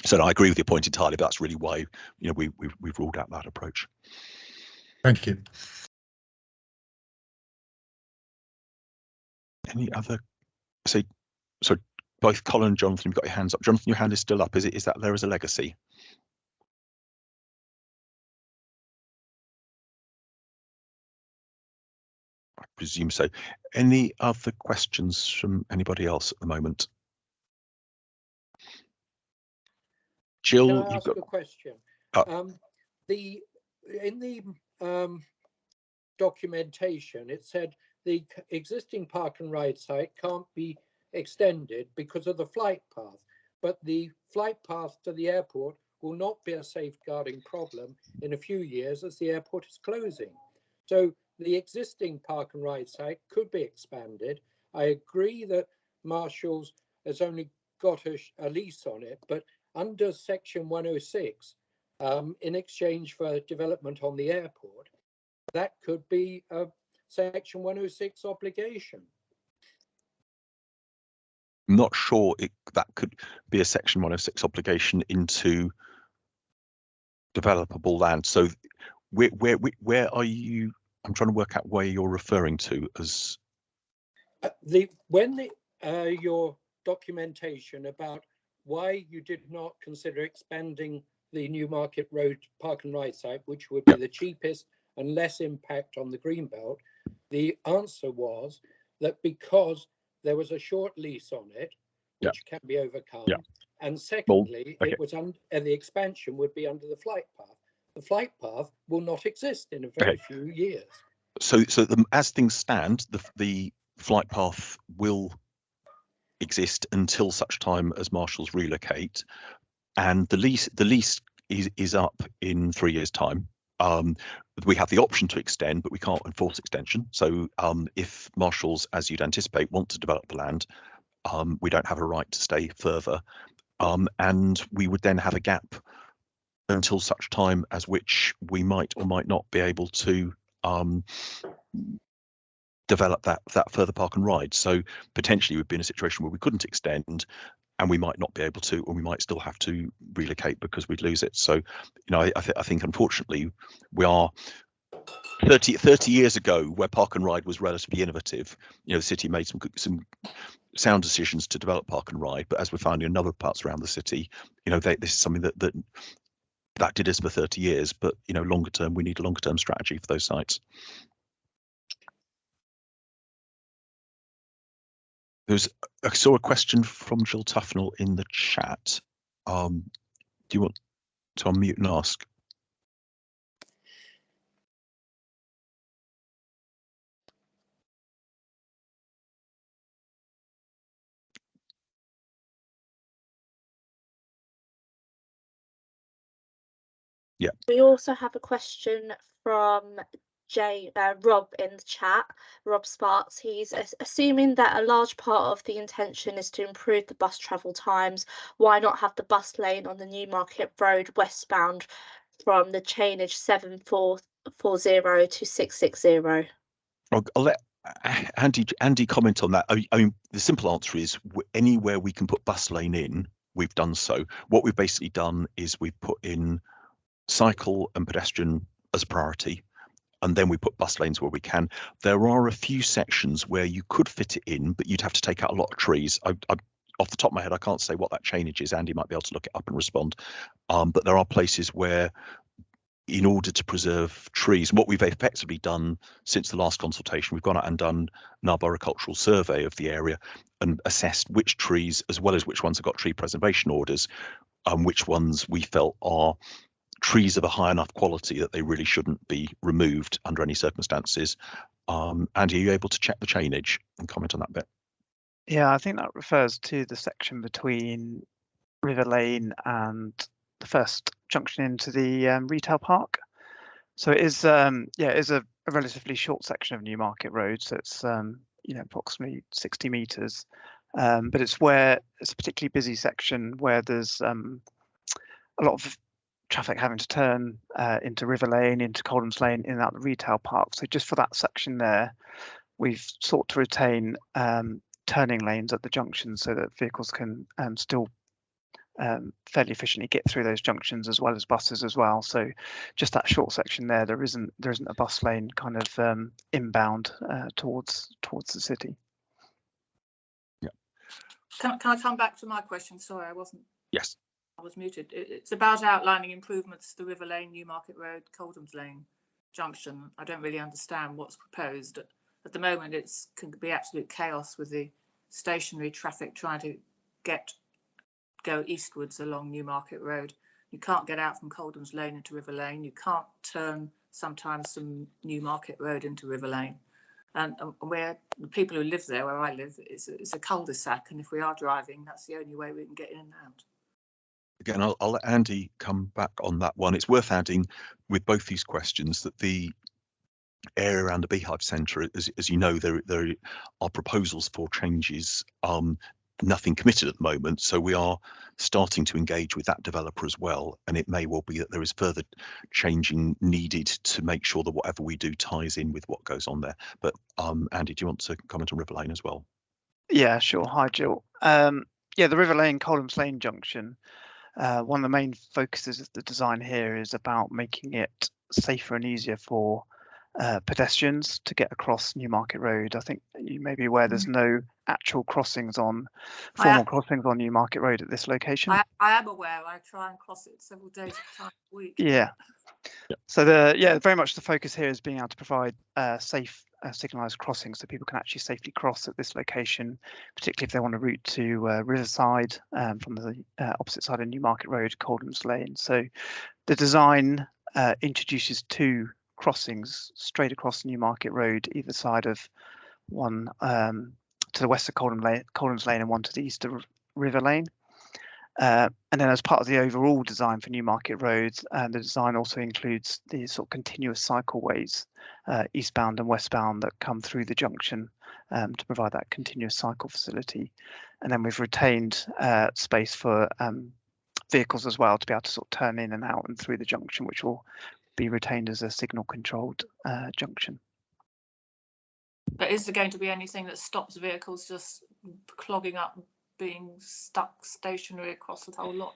So I agree with your point entirely, but that's really why we've ruled out that approach. Thank you. Any other? So both Colin and Jonathan, you've got your hands up. Jonathan, your hand is still up. Is that there as a legacy? I presume so. Any other questions from anybody else at the moment? Jill, Can I you've ask got a question? In the documentation, it said the existing park and ride site can't be extended because of the flight path, but the flight path to the airport will not be a safeguarding problem in a few years as the airport is closing. So the existing park and ride site could be expanded. I agree that Marshall's has only got a lease on it, but under section 106, in exchange for development on the airport, that could be a section 106 obligation. I'm not sure that could be a section 106 obligation into developable land. So where are you? I'm trying to work out where you're referring to as your documentation about why you did not consider expanding the Newmarket Road park and ride site, which would be the cheapest and less impact on the Greenbelt, the answer was that because there was a short lease on it, which can be overcome, and secondly, it was the expansion would be under the flight path. The flight path will not exist in a very few years. So as things stand, the flight path will exist until such time as Marshall's relocate, and the lease is up in 3 years' time. We have the option to extend, but we can't enforce extension. So if Marshall's, as you'd anticipate, want to develop the land, we don't have a right to stay further, and we would then have a gap until such time as which we might or might not be able to develop that further park and ride. So potentially we'd be in a situation where we couldn't extend, and we might not be able to, or we might still have to relocate because we'd lose it. So I think unfortunately we are 30 years ago, where park and ride was relatively innovative. The city made some sound decisions to develop park and ride, but as we're finding in other parts around the city, this is something that did us for 30 years, but longer term, we need a longer term strategy for those sites. I saw a question from Jill Tufnell in the chat. Do you want to unmute and ask? Yeah. We also have a question from Rob in the chat, Rob Sparks. He's assuming that a large part of the intention is to improve the bus travel times. Why not have the bus lane on the Newmarket Road westbound from the chainage 7440 to 660? I'll let Andy comment on that. I mean, the simple answer is anywhere we can put bus lane in, we've done so. What we've basically done is we've put in cycle and pedestrian as a priority, and then we put bus lanes where we can. There are a few sections where you could fit it in, but you'd have to take out a lot of trees. I off the top of my head, I can't say what that chainage is. Andy might be able to look it up and respond. But there are places where, in order to preserve trees, what we've effectively done since the last consultation, we've gone out and done an arboricultural survey of the area and assessed which trees, as well as which ones have got tree preservation orders, and which ones we felt are trees of a high enough quality that they really shouldn't be removed under any circumstances. Andy, are you able to check the chainage and comment on that bit? Yeah, I think that refers to the section between River Lane and the first junction into the retail park. So it is, it is a relatively short section of Newmarket Road. So it's, approximately 60 metres. But it's a particularly busy section where there's a lot of traffic having to turn into River Lane, into Coldham's Lane, in and out the retail park. So just for that section there, we've sought to retain turning lanes at the junction so that vehicles can still fairly efficiently get through those junctions, as well as buses as well. So just that short section there, there isn't a bus lane kind of inbound towards the city. Yeah. Can I come back to my question? Sorry, I wasn't. Yes. I was muted. It's about outlining improvements to the River Lane, Newmarket Road, Coldham's Lane junction. I don't really understand what's proposed. At the moment, it can be absolute chaos with the stationary traffic trying to go eastwards along Newmarket Road. You can't get out from Coldham's Lane into River Lane. You can't turn sometimes from Newmarket Road into River Lane. And where the people who live there, where I live, it's a cul-de-sac. And if we are driving, that's the only way we can get in and out. Again, I'll let Andy come back on that one. It's worth adding with both these questions that the area around the Beehive Centre, as you know, there are proposals for changes, nothing committed at the moment. So we are starting to engage with that developer as well. And it may well be that there is further changing needed to make sure that whatever we do ties in with what goes on there. But Andy, do you want to comment on River Lane as well? Yeah, sure. Hi, Jill. The River Lane, Coldham's Lane junction. One of the main focuses of the design here is about making it safer and easier for pedestrians to get across Newmarket Road. I think you may be aware there's no actual crossings formal crossings on Newmarket Road at this location. I am aware. I try and cross it several days at a time a week. Yeah. So very much the focus here is being able to provide safe signalised crossings so people can actually safely cross at this location, particularly if they want to route to Riverside from the opposite side of Newmarket Road, Coldham's Lane. So the design introduces two crossings straight across Newmarket Road, either side of one to the west of Coldham's Lane and one to the east of River Lane. And then as part of the overall design for Newmarket Road, the design also includes these sort of continuous cycleways, eastbound and westbound, that come through the junction to provide that continuous cycle facility. And then we've retained space for vehicles as well to be able to sort of turn in and out and through the junction, which will be retained as a signal controlled junction. But is there going to be anything that stops vehicles just clogging up, being stuck stationary across the whole lot?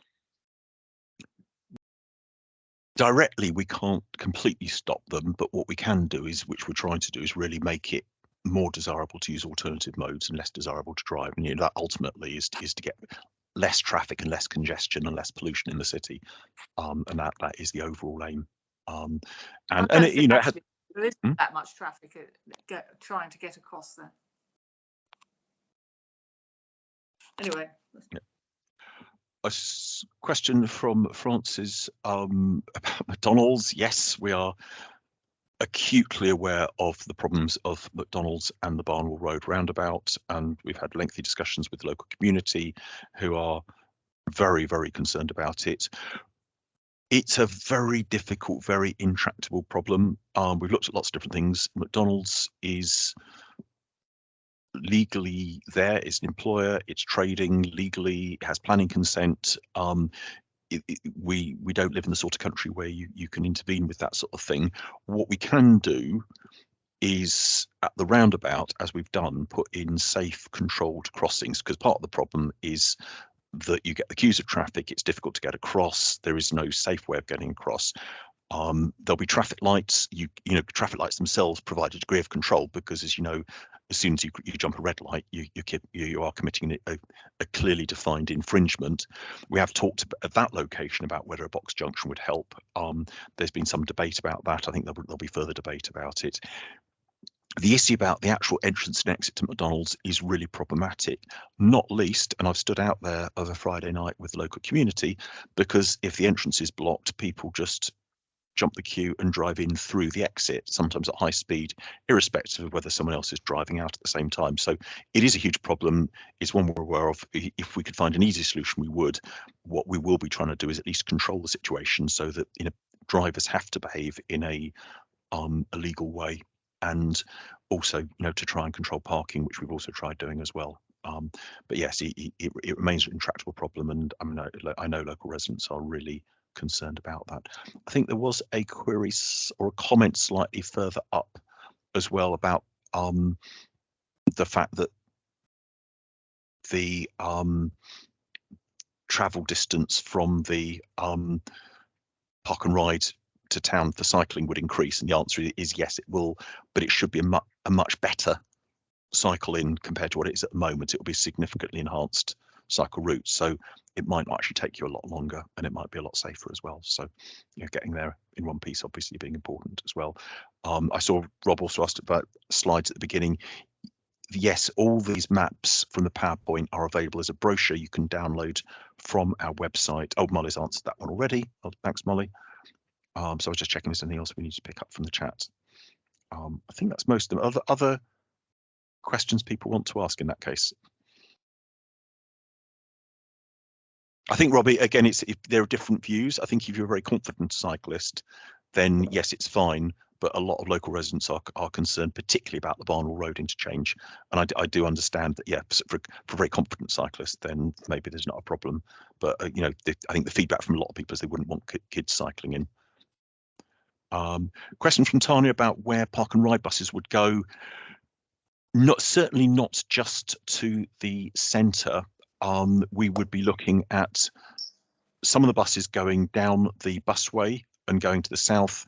Directly, we can't completely stop them, but what we can do is, which we're trying to do, is really make it more desirable to use alternative modes and less desirable to drive. And that ultimately is to get less traffic and less congestion and less pollution in the city. And that is the overall aim. There isn't that much traffic trying to get across there. Anyway. A question from Francis about McDonald's. Yes, we are acutely aware of the problems of McDonald's and the Barnwell Road roundabout, and we've had lengthy discussions with the local community who are very, very concerned about it. It's a very difficult, very intractable problem. We've looked at lots of different things. McDonald's is legally there, it's an employer, it's trading legally, it has planning consent. We don't live in the sort of country where you can intervene with that sort of thing. What we can do is at the roundabout, as we've done, put in safe controlled crossings, because part of the problem is that you get the queues of traffic, it's difficult to get across, there is no safe way of getting across. There'll be traffic lights. You know, traffic lights themselves provide a degree of control, because, as you know, as soon as you jump a red light, you are committing a clearly defined infringement. We have talked at that location about whether a box junction would help. There's been some debate about that. I think there'll be further debate about it. The issue about the actual entrance and exit to McDonald's is really problematic, not least, and I've stood out there over Friday night with the local community, because if the entrance is blocked, people just jump the queue and drive in through the exit, sometimes at high speed, irrespective of whether someone else is driving out at the same time. So it is a huge problem. It's one we're aware of. If we could find an easy solution, we would. What we will be trying to do is at least control the situation so that, you know, drivers have to behave in a legal way, and also, you know, to try and control parking, which we've also tried doing as well. But yes, it remains an intractable problem, and I know local residents are really concerned about that. I think there was a query or a comment slightly further up as well about the fact that the travel distance from the park and ride to town for cycling would increase, and the answer is yes, it will, but it should be a much better cycle in compared to what it is at the moment. It will be significantly enhanced cycle routes, so it might not actually take you a lot longer, and it might be a lot safer as well. So, you know, getting there in one piece obviously being important as well. I saw Rob also asked about slides at the beginning. Yes, all these maps from the PowerPoint are available as a brochure you can download from our website. Oh, Molly's answered that one already. Oh, thanks, Molly. So I was just checking if there's anything else we need to pick up from the chat. I think that's most of them. Other questions people want to ask in that case? I think, Robbie, again, if there are different views. I think if you're a very confident cyclist, then yes, it's fine. But a lot of local residents are concerned, particularly about the Barnwell Road interchange. And I do understand that, yeah, for very confident cyclists, then maybe there's not a problem. But, you know, I think the feedback from a lot of people is they wouldn't want kids cycling in. Question from Tanya about where park and ride buses would go. Certainly not just to the centre. We would be looking at some of the buses going down the busway and going to the south.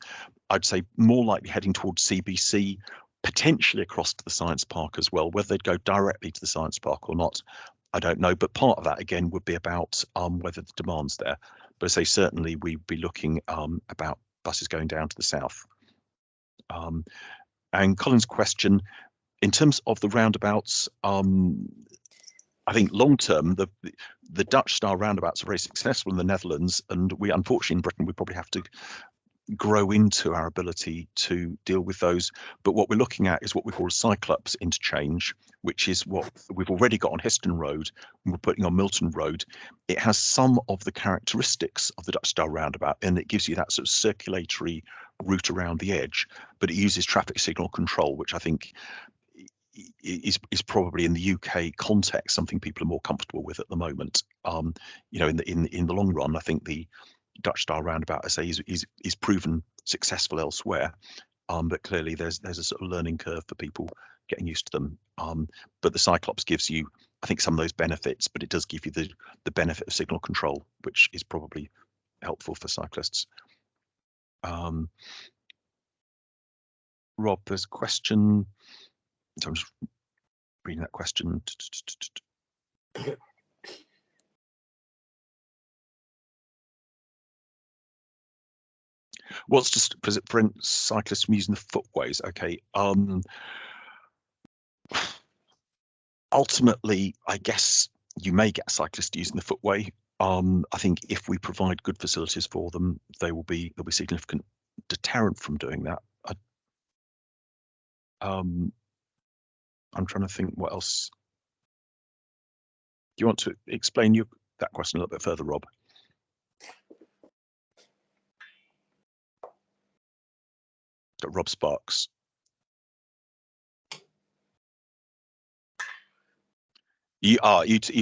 I'd say more likely heading towards CBC, potentially across to the science park as well. Whether they'd go directly to the science park or not, I don't know. But part of that again would be about whether the demand's there. But I say certainly we'd be looking about buses going down to the south. And Colin's question, in terms of the roundabouts, I think long term, the Dutch style roundabouts are very successful in the Netherlands, and we unfortunately in Britain we probably have to grow into our ability to deal with those. But what we're looking at is what we call a Cyclops interchange, which is what we've already got on Heston Road and we're putting on Milton Road. It has some of the characteristics of the Dutch style roundabout, and it gives you that sort of circulatory route around the edge, but it uses traffic signal control, which I think is probably in the UK context something people are more comfortable with at the moment. You know, in the long run, I think the Dutch style roundabout, I say, is proven successful elsewhere, but clearly there's a sort of learning curve for people getting used to them. But the Cyclops gives you, I think, some of those benefits, but it does give you the benefit of signal control, which is probably helpful for cyclists. Rob, there's a question. So I'm just reading that question. What's just prevent cyclists from using the footways? Okay. Ultimately, I guess you may get cyclists using the footway. I think if we provide good facilities for them, there'll be significant deterrent from doing that. I'm trying to think what else. Do you want to explain that question a little bit further, Rob? Rob Sparks. You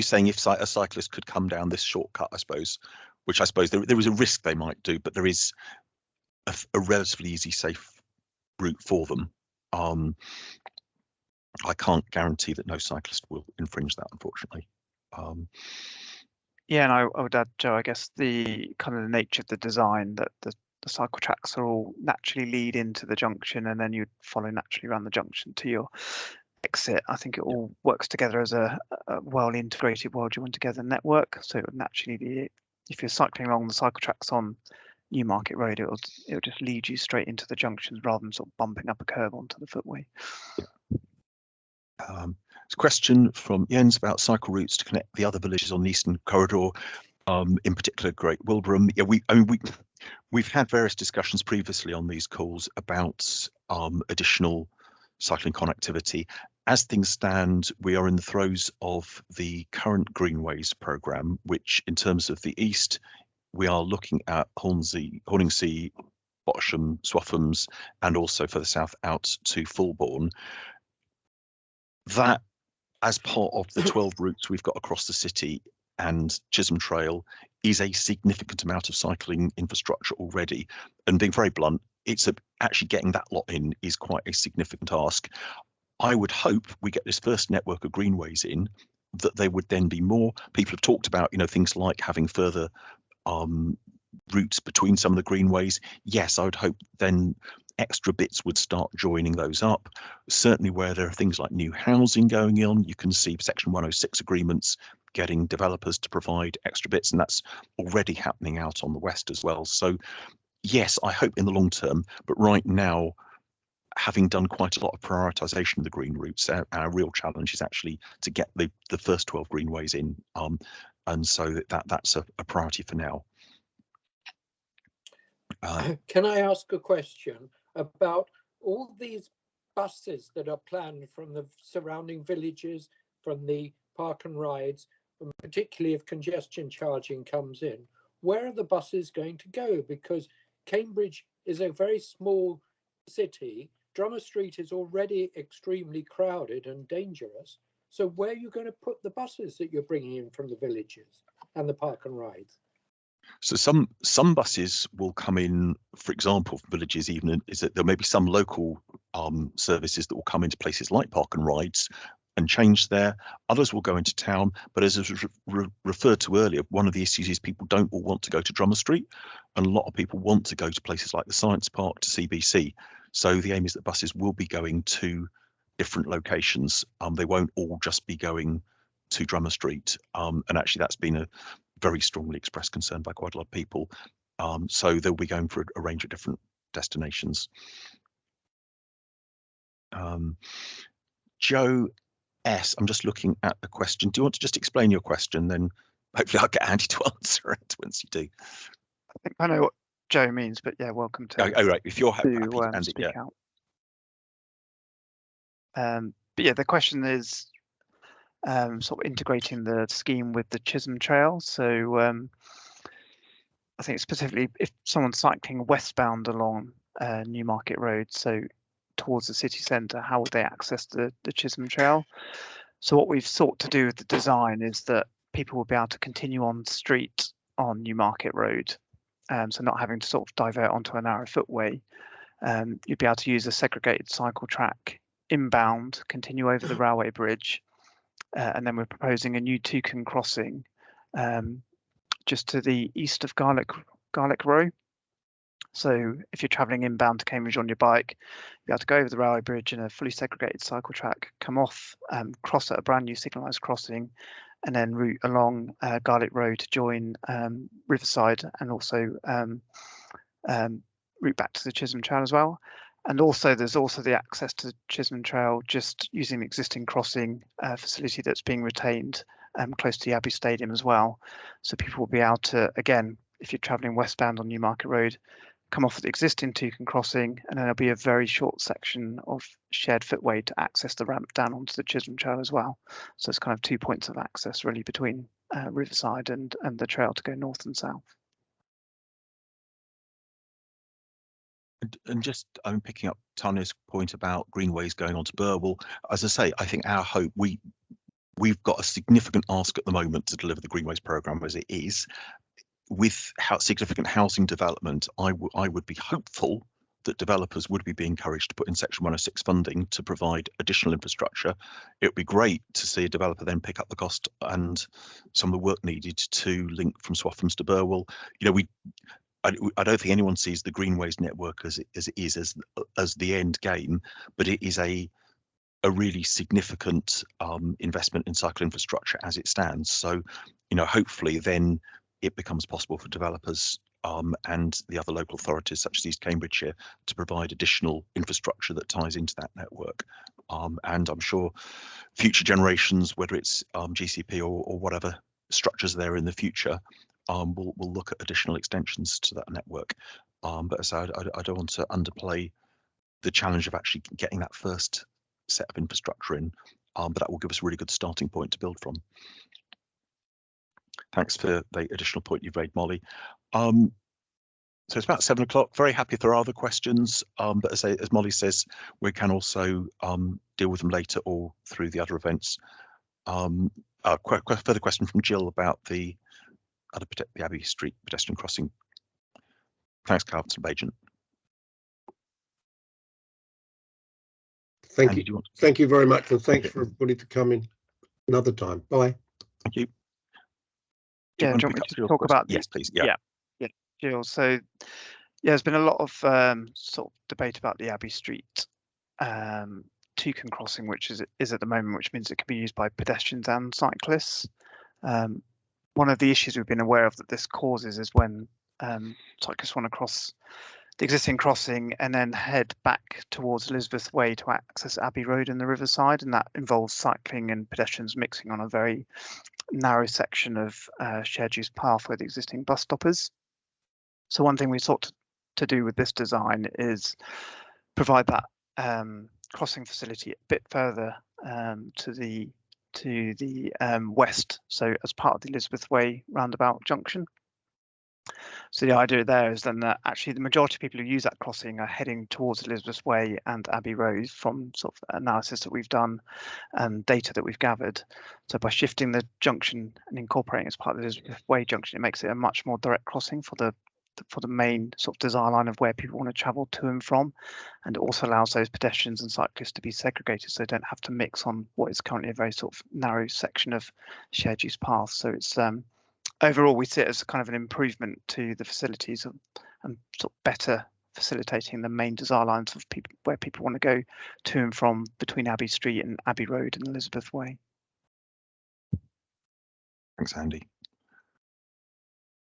saying if a cyclist could come down this shortcut, I suppose, which I suppose there is a risk they might do, but there is a relatively easy, safe route for them. I can't guarantee that no cyclist will infringe that, unfortunately. Yeah, and I would add, Joe, I guess the kind of the nature of the design, that the cycle tracks are all naturally lead into the junction, and then you'd follow naturally around the junction to your exit. I think it all works together as a well integrated, well joined together network. So it would naturally be, if you're cycling along the cycle tracks on Newmarket Road, it'll just lead you straight into the junctions rather than sort of bumping up a curb onto the footway. There's a question from Jens about cycle routes to connect the other villages on the Eastern Corridor, in particular Great Wilbraham. Yeah, we've had various discussions previously on these calls about additional cycling connectivity. As things stand, we are in the throes of the current Greenways programme, which in terms of the east, we are looking at Horningsea, Bottisham, Swaffhams, and also for the south out to Fulbourn. That, as part of the 12 routes we've got across the city and Chisholm Trail, is a significant amount of cycling infrastructure already. And being very blunt, actually getting that lot in is quite a significant ask. I would hope we get this first network of greenways in, that there would then be more. People have talked about, things like having further routes between some of the greenways. Yes, I would hope then extra bits would start joining those up. Certainly where there are things like new housing going on, you can see Section 106 agreements getting developers to provide extra bits, and that's already happening out on the west as well. So yes, I hope in the long term, but right now, having done quite a lot of prioritisation of the green routes, our real challenge is actually to get the first 12 greenways in, and so that's a priority for now. Can I ask a question about all these buses that are planned from the surrounding villages, from the park and rides, and particularly if congestion charging comes in? Where are the buses going to go? Because Cambridge is a very small city. Drummer Street is already extremely crowded and dangerous. So where are you going to put the buses that you're bringing in from the villages and the park and rides? So some buses will come in, for example, from villages, even is that there may be some local services that will come into places like park and rides and change there. Others will go into town, but as was referred to earlier, one of the issues is people don't all want to go to Drummer Street, and a lot of people want to go to places like the Science Park, to CBC. So the aim is that buses will be going to different locations. They won't all just be going to Drummer Street, and actually that's been a very strongly expressed concern by quite a lot of people. So they'll be going for a range of different destinations. Joe S, I'm just looking at the question. Do you want to just explain your question? Then hopefully I'll get Andy to answer it once you do. I think I know what Joe means, but yeah, welcome to. Oh right, if you're happy, Andy, speak yeah. Out. But yeah, the question is sort of integrating the scheme with the Chisholm Trail. So I think specifically if someone's cycling westbound along Newmarket Road, so towards the city centre, how would they access the Chisholm Trail? So what we've sought to do with the design is that people will be able to continue on street on Newmarket Road, so not having to sort of divert onto a narrow footway. You'd be able to use a segregated cycle track inbound, continue over the railway bridge, and then we're proposing a new Toucan crossing just to the east of Garlick Row. So if you're travelling inbound to Cambridge on your bike, you'll be able to go over the railway bridge in a fully segregated cycle track, come off, cross at a brand new signalised crossing, and then route along Garlick Row to join Riverside, and also route back to the Chisholm Trail as well. And also there's also the access to Chisholm Trail just using the existing crossing facility that's being retained close to the Abbey Stadium as well. So people will be able to, again, if you're travelling westbound on Newmarket Road, come off at the existing Toucan crossing, and then there'll be a very short section of shared footway to access the ramp down onto the Chisholm Trail as well. So it's kind of 2 points of access really between Riverside and the trail to go north and south. And just I'm picking up Tanya's point about greenways going on to Burwell. As I say, I think our hope, we've got a significant ask at the moment to deliver the greenways programme as it is. With significant housing development, I would be hopeful that developers would be encouraged to put in Section 106 funding to provide additional infrastructure. It would be great to see a developer then pick up the cost and some of the work needed to link from Swaffhams to Burwell. You know, I don't think anyone sees the greenways network as the end game, but it is a really significant investment in cycle infrastructure as it stands. So, you know, hopefully then it becomes possible for developers and the other local authorities such as East Cambridgeshire to provide additional infrastructure that ties into that network. And I'm sure future generations, whether it's GCP or whatever structures there in the future, will look at additional extensions to that network. But as I don't want to underplay the challenge of actually getting that first set of infrastructure in, but that will give us a really good starting point to build from. Thanks for the additional point you've made, Molly. So it's about 7 o'clock. Very happy if there are other questions, but as Molly says, we can also deal with them later or through the other events. Further question from Jill about the Abbey Street pedestrian crossing. Thanks, Carlton Agent. Thank you. Thank you very much, and thanks for everybody to come in another time. Bye. Thank you. Yeah, do you want me to talk about yes, please. Yeah, Jill. So, yeah, there's been a lot of sort of debate about the Abbey Street Toucan crossing, which is at the moment, which means it can be used by pedestrians and cyclists. One of the issues we've been aware of that this causes is when cyclists want to cross the existing crossing and then head back towards Elizabeth Way to access Abbey Road in the Riverside, and that involves cycling and pedestrians mixing on a very narrow section of shared use path where the existing bus stop is. So one thing we sought to do with this design is provide that crossing facility a bit further to the west, so as part of the Elizabeth Way roundabout junction. So the idea there is then that actually the majority of people who use that crossing are heading towards Elizabeth Way and Abbey Road from sort of analysis that we've done and data that we've gathered. So by shifting the junction and incorporating as part of the Elizabeth Way junction, it makes it a much more direct crossing for the main sort of desire line of where people want to travel to and from, and it also allows those pedestrians and cyclists to be segregated so they don't have to mix on what is currently a very sort of narrow section of shared use path. So it's overall we see it as kind of an improvement to the facilities and sort of better facilitating the main desire lines of people where people want to go to and from between Abbey Street and Abbey Road and Elizabeth Way. Thanks, Andy.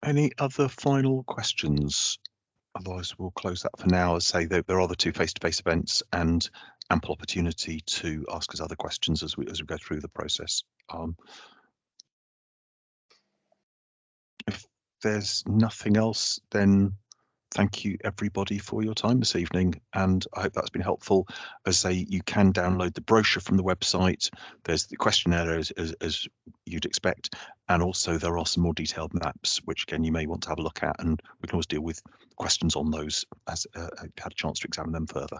Any other final questions? Otherwise, we'll close that for now. As I say, there are the two face-to-face events and ample opportunity to ask us other questions as we go through the process. If there's nothing else, then thank you everybody for your time this evening, and I hope that's been helpful. As I say, you can download the brochure from the website. There's the questionnaire as you'd expect, and also there are some more detailed maps which again you may want to have a look at, and we can always deal with questions on those as had a chance to examine them further.